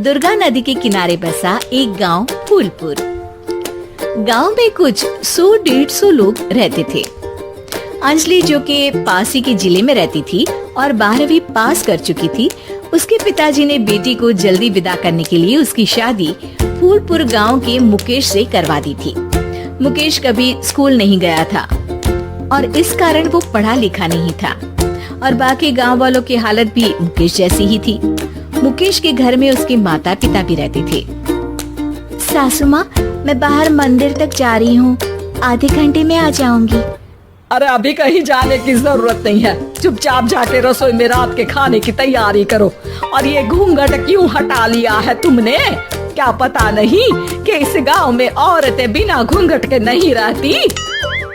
दुर्गा नदी के किनारे बसा एक गांव फूलपुर। गांव में कुछ 100-150 लोग रहते थे। अंजलि जो कि पास ही के जिले में रहती थी और 12वीं पास कर चुकी थी, उसके पिताजी ने बेटी को जल्दी विदा करने के लिए उसकी शादी फूलपुर गांव के मुकेश से करवा दी थी। मुकेश कभी स्कूल नहीं गया था और इस कारण वो पढ़ा लिखा नहीं था और बाकी गांव वालों की हालत भी मुकेश जैसी ही थी। मुकेश के घर में उसके माता पिता भी रहते थे। सासू माँ, मैं बाहर मंदिर तक जा रही हूँ, आधे घंटे में आ जाऊंगी। अरे अभी कहीं जाने की जरूरत नहीं है, चुपचाप जाके रसोई में रात के खाने की तैयारी करो। और ये घूंघट क्यों हटा लिया है तुमने? क्या पता नहीं कि इस गांव में औरतें बिना घूंघट के नहीं रहती?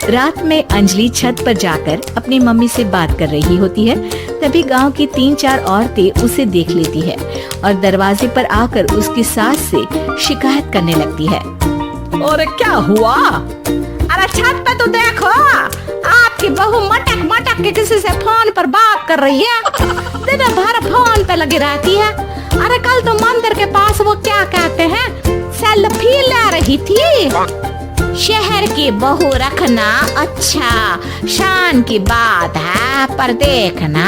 रात में अंजलि छत पर जाकर अपनी मम्मी से बात कर रही होती है। तभी गांव की 3-4 औरतें उसे देख लेती है और दरवाजे पर आकर उसकी सास से शिकायत करने लगती है। और क्या हुआ? अरे छत पे तो देखो, आपकी बहू मटक मटक के किसी से फोन पर बात कर रही है। दिन भर फोन पे लगी रहती है। अरे कल तो मंदिर के पास वो क्या कहते हैं, सेल्फी ले रही थी। शहर की बहू रखना अच्छा शान की बात है, पर देखना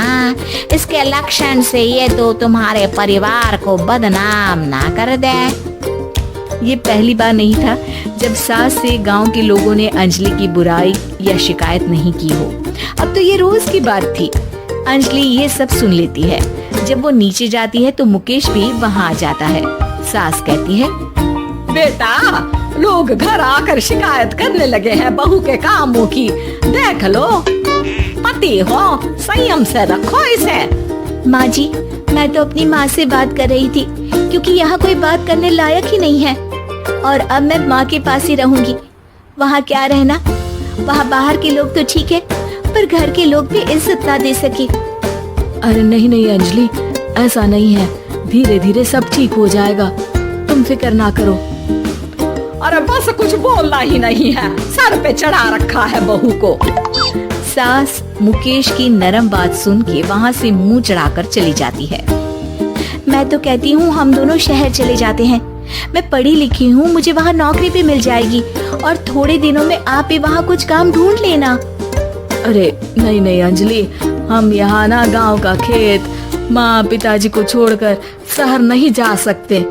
इसके लक्षण से ये तो तुम्हारे परिवार को बदनाम ना कर दे। ये पहली बार नहीं था जब सास से गांव के लोगों ने अंजलि की बुराई या शिकायत नहीं की हो। अब तो ये रोज की बात थी। अंजलि ये सब सुन लेती है। जब वो नीचे जाती है तो मुकेश भी वहाँ आ जाता है। सास कहती है, बेटा, लोग घर आकर शिकायत करने लगे हैं बहू के कामों की। देख लो, पति हो, संयम से रखो इसे। माँ जी, मैं तो अपनी माँ से बात कर रही थी क्योंकि यहाँ कोई बात करने लायक ही नहीं है और अब मैं माँ के पास ही रहूंगी। वहाँ क्या रहना, वहाँ बाहर के लोग तो ठीक है पर घर के लोग भी इज्जत ना दे सके। अरे नहीं नहीं अंजलि, ऐसा नहीं है, धीरे धीरे सब ठीक हो जाएगा, तुम फिक्र ना करो। अरे बस कुछ बोलना ही नहीं है, सर पे चढ़ा रखा है बहू को। सास मुकेश की नरम बात सुन के वहाँ से मुंह चढ़ाकर चली जाती है। मैं तो कहती हूँ हम दोनों शहर चले जाते हैं। मैं पढ़ी लिखी हूँ, मुझे वहाँ नौकरी भी मिल जाएगी और थोड़े दिनों में आप भी वहाँ कुछ काम ढूंढ लेना। अरे नहीं नहीं अंजलि, हम यहाँ ना गांव का खेत, माँ पिताजी को छोड़कर शहर नहीं जा सकते।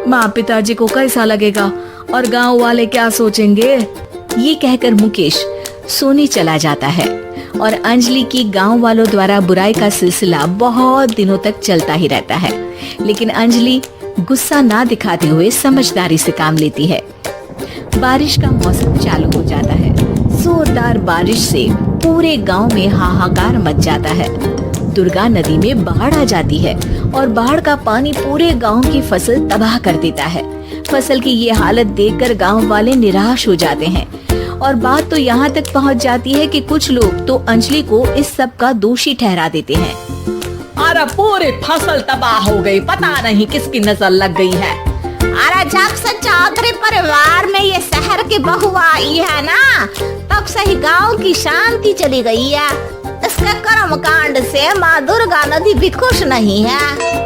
माँ पिताजी को कैसा लगेगा और गांव वाले क्या सोचेंगे? ये कहकर मुकेश सोने चला जाता है और अंजलि की गांव वालों द्वारा बुराई का सिलसिला बहुत दिनों तक चलता ही रहता है। लेकिन अंजलि गुस्सा ना दिखाते हुए समझदारी से काम लेती है। बारिश का मौसम चालू हो जाता है। जोरदार बारिश से पूरे गांव में हाहाकार मच जाता है। दुर्गा नदी में बाढ़ आ जाती है और बाढ़ का पानी पूरे गांव की फसल तबाह कर देता है। फसल की ये हालत देखकर गांव वाले निराश हो जाते हैं और बात तो यहाँ तक पहुँच जाती है कि कुछ लोग तो अंजलि को इस सब का दोषी ठहरा देते हैं। अरे पूरी फसल तबाह हो गई, पता नहीं किसकी नजर लग गई है। अरे जब से चौधरी परिवार में ये शहर की बहू आई है ना, तब से ही गांव की शांति चली गई है। इसके कर्म कांड से माँ दुर्गा नदी भी खुश नहीं है।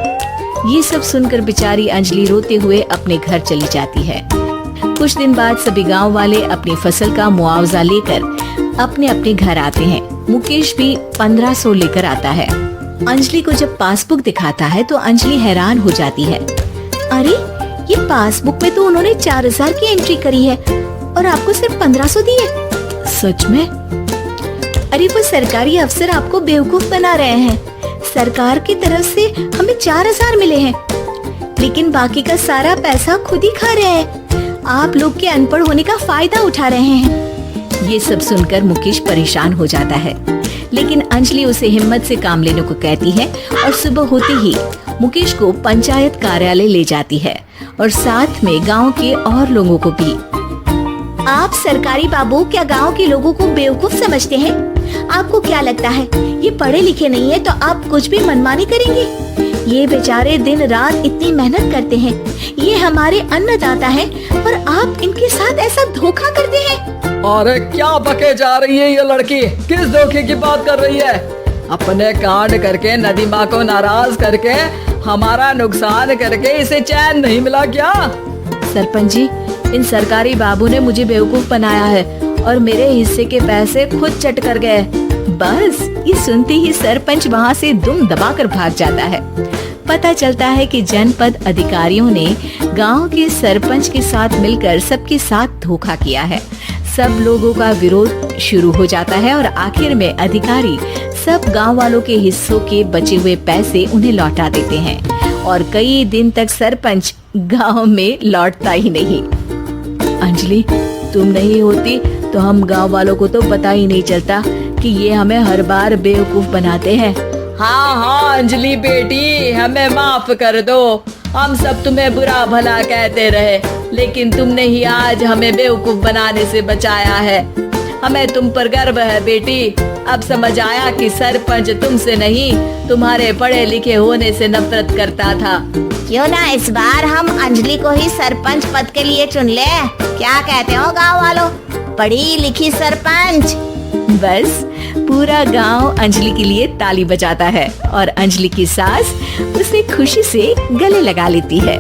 ये सब सुनकर बेचारी अंजलि रोते हुए अपने घर चली जाती है। कुछ दिन बाद सभी गांव वाले अपनी फसल का मुआवजा लेकर अपने अपने घर आते हैं। मुकेश भी 1500 लेकर आता है। अंजलि को जब पासबुक दिखाता है तो अंजलि हैरान हो जाती है। अरे ये पासबुक में तो उन्होंने 4000 की एंट्री करी है और आपको सिर्फ 1500 दी है। सच में? अरे वो सरकारी अफसर आपको बेवकूफ बना रहे हैं। सरकार की तरफ से हमें 4000 मिले हैं लेकिन बाकी का सारा पैसा खुद ही खा रहे हैं। आप लोग के अनपढ़ होने का फायदा उठा रहे हैं। ये सब सुनकर मुकेश परेशान हो जाता है लेकिन अंजलि उसे हिम्मत से काम लेने को कहती है और सुबह होते ही मुकेश को पंचायत कार्यालय ले जाती है और साथ में गांव के और लोगों को भी। आप सरकारी बाबू क्या गांव के लोगों को बेवकूफ समझते हैं? आपको क्या लगता है ये पढ़े लिखे नहीं है तो आप कुछ भी मनमानी करेंगे? ये बेचारे दिन रात इतनी मेहनत करते हैं, ये हमारे अन्नदाता हैं, पर आप इनके साथ ऐसा धोखा करते हैं। अरे क्या बके जा रही है ये लड़की, किस धोखे की बात कर रही है? अपने कांड करके नदी माँ को नाराज करके हमारा नुकसान करके इसे चैन नहीं मिला क्या? सरपंच जी, इन सरकारी बाबू ने मुझे बेवकूफ बनाया है और मेरे हिस्से के पैसे खुद चट कर गए। बस ये सुनते ही सरपंच वहाँ से दुम दबाकर भाग जाता है। पता चलता है कि जनपद अधिकारियों ने गांव के सरपंच के साथ मिलकर सबके साथ धोखा किया है। सब लोगों का विरोध शुरू हो जाता है और आखिर में अधिकारी सब गांव वालों के हिस्सों के बचे हुए पैसे उन्हें लौटा देते हैं और कई दिन तक सरपंच गांव में लौटता ही नहीं। अंजलि, तुम नहीं होती तो हम गांव वालों को तो पता ही नहीं चलता कि ये हमें हर बार बेवकूफ बनाते हैं। हाँ हाँ अंजलि बेटी, हमें माफ कर दो। हम सब तुम्हें बुरा भला कहते रहे, लेकिन तुमने ही आज हमें बेवकूफ बनाने से बचाया है। हमें तुम पर गर्व है बेटी। अब समझ आया कि सरपंच तुमसे नहीं, तुम्हारे पढ़े लिखे होने से नफरत करता था। क्यों ना इस बार हम अंजलि को ही सरपंच पद के लिए चुन ले? क्या कहते हो गांव वालों? पढ़ी लिखी सरपंच। बस पूरा गांव अंजलि के लिए ताली बजाता है और अंजलि की सास उसे खुशी से गले लगा लेती है।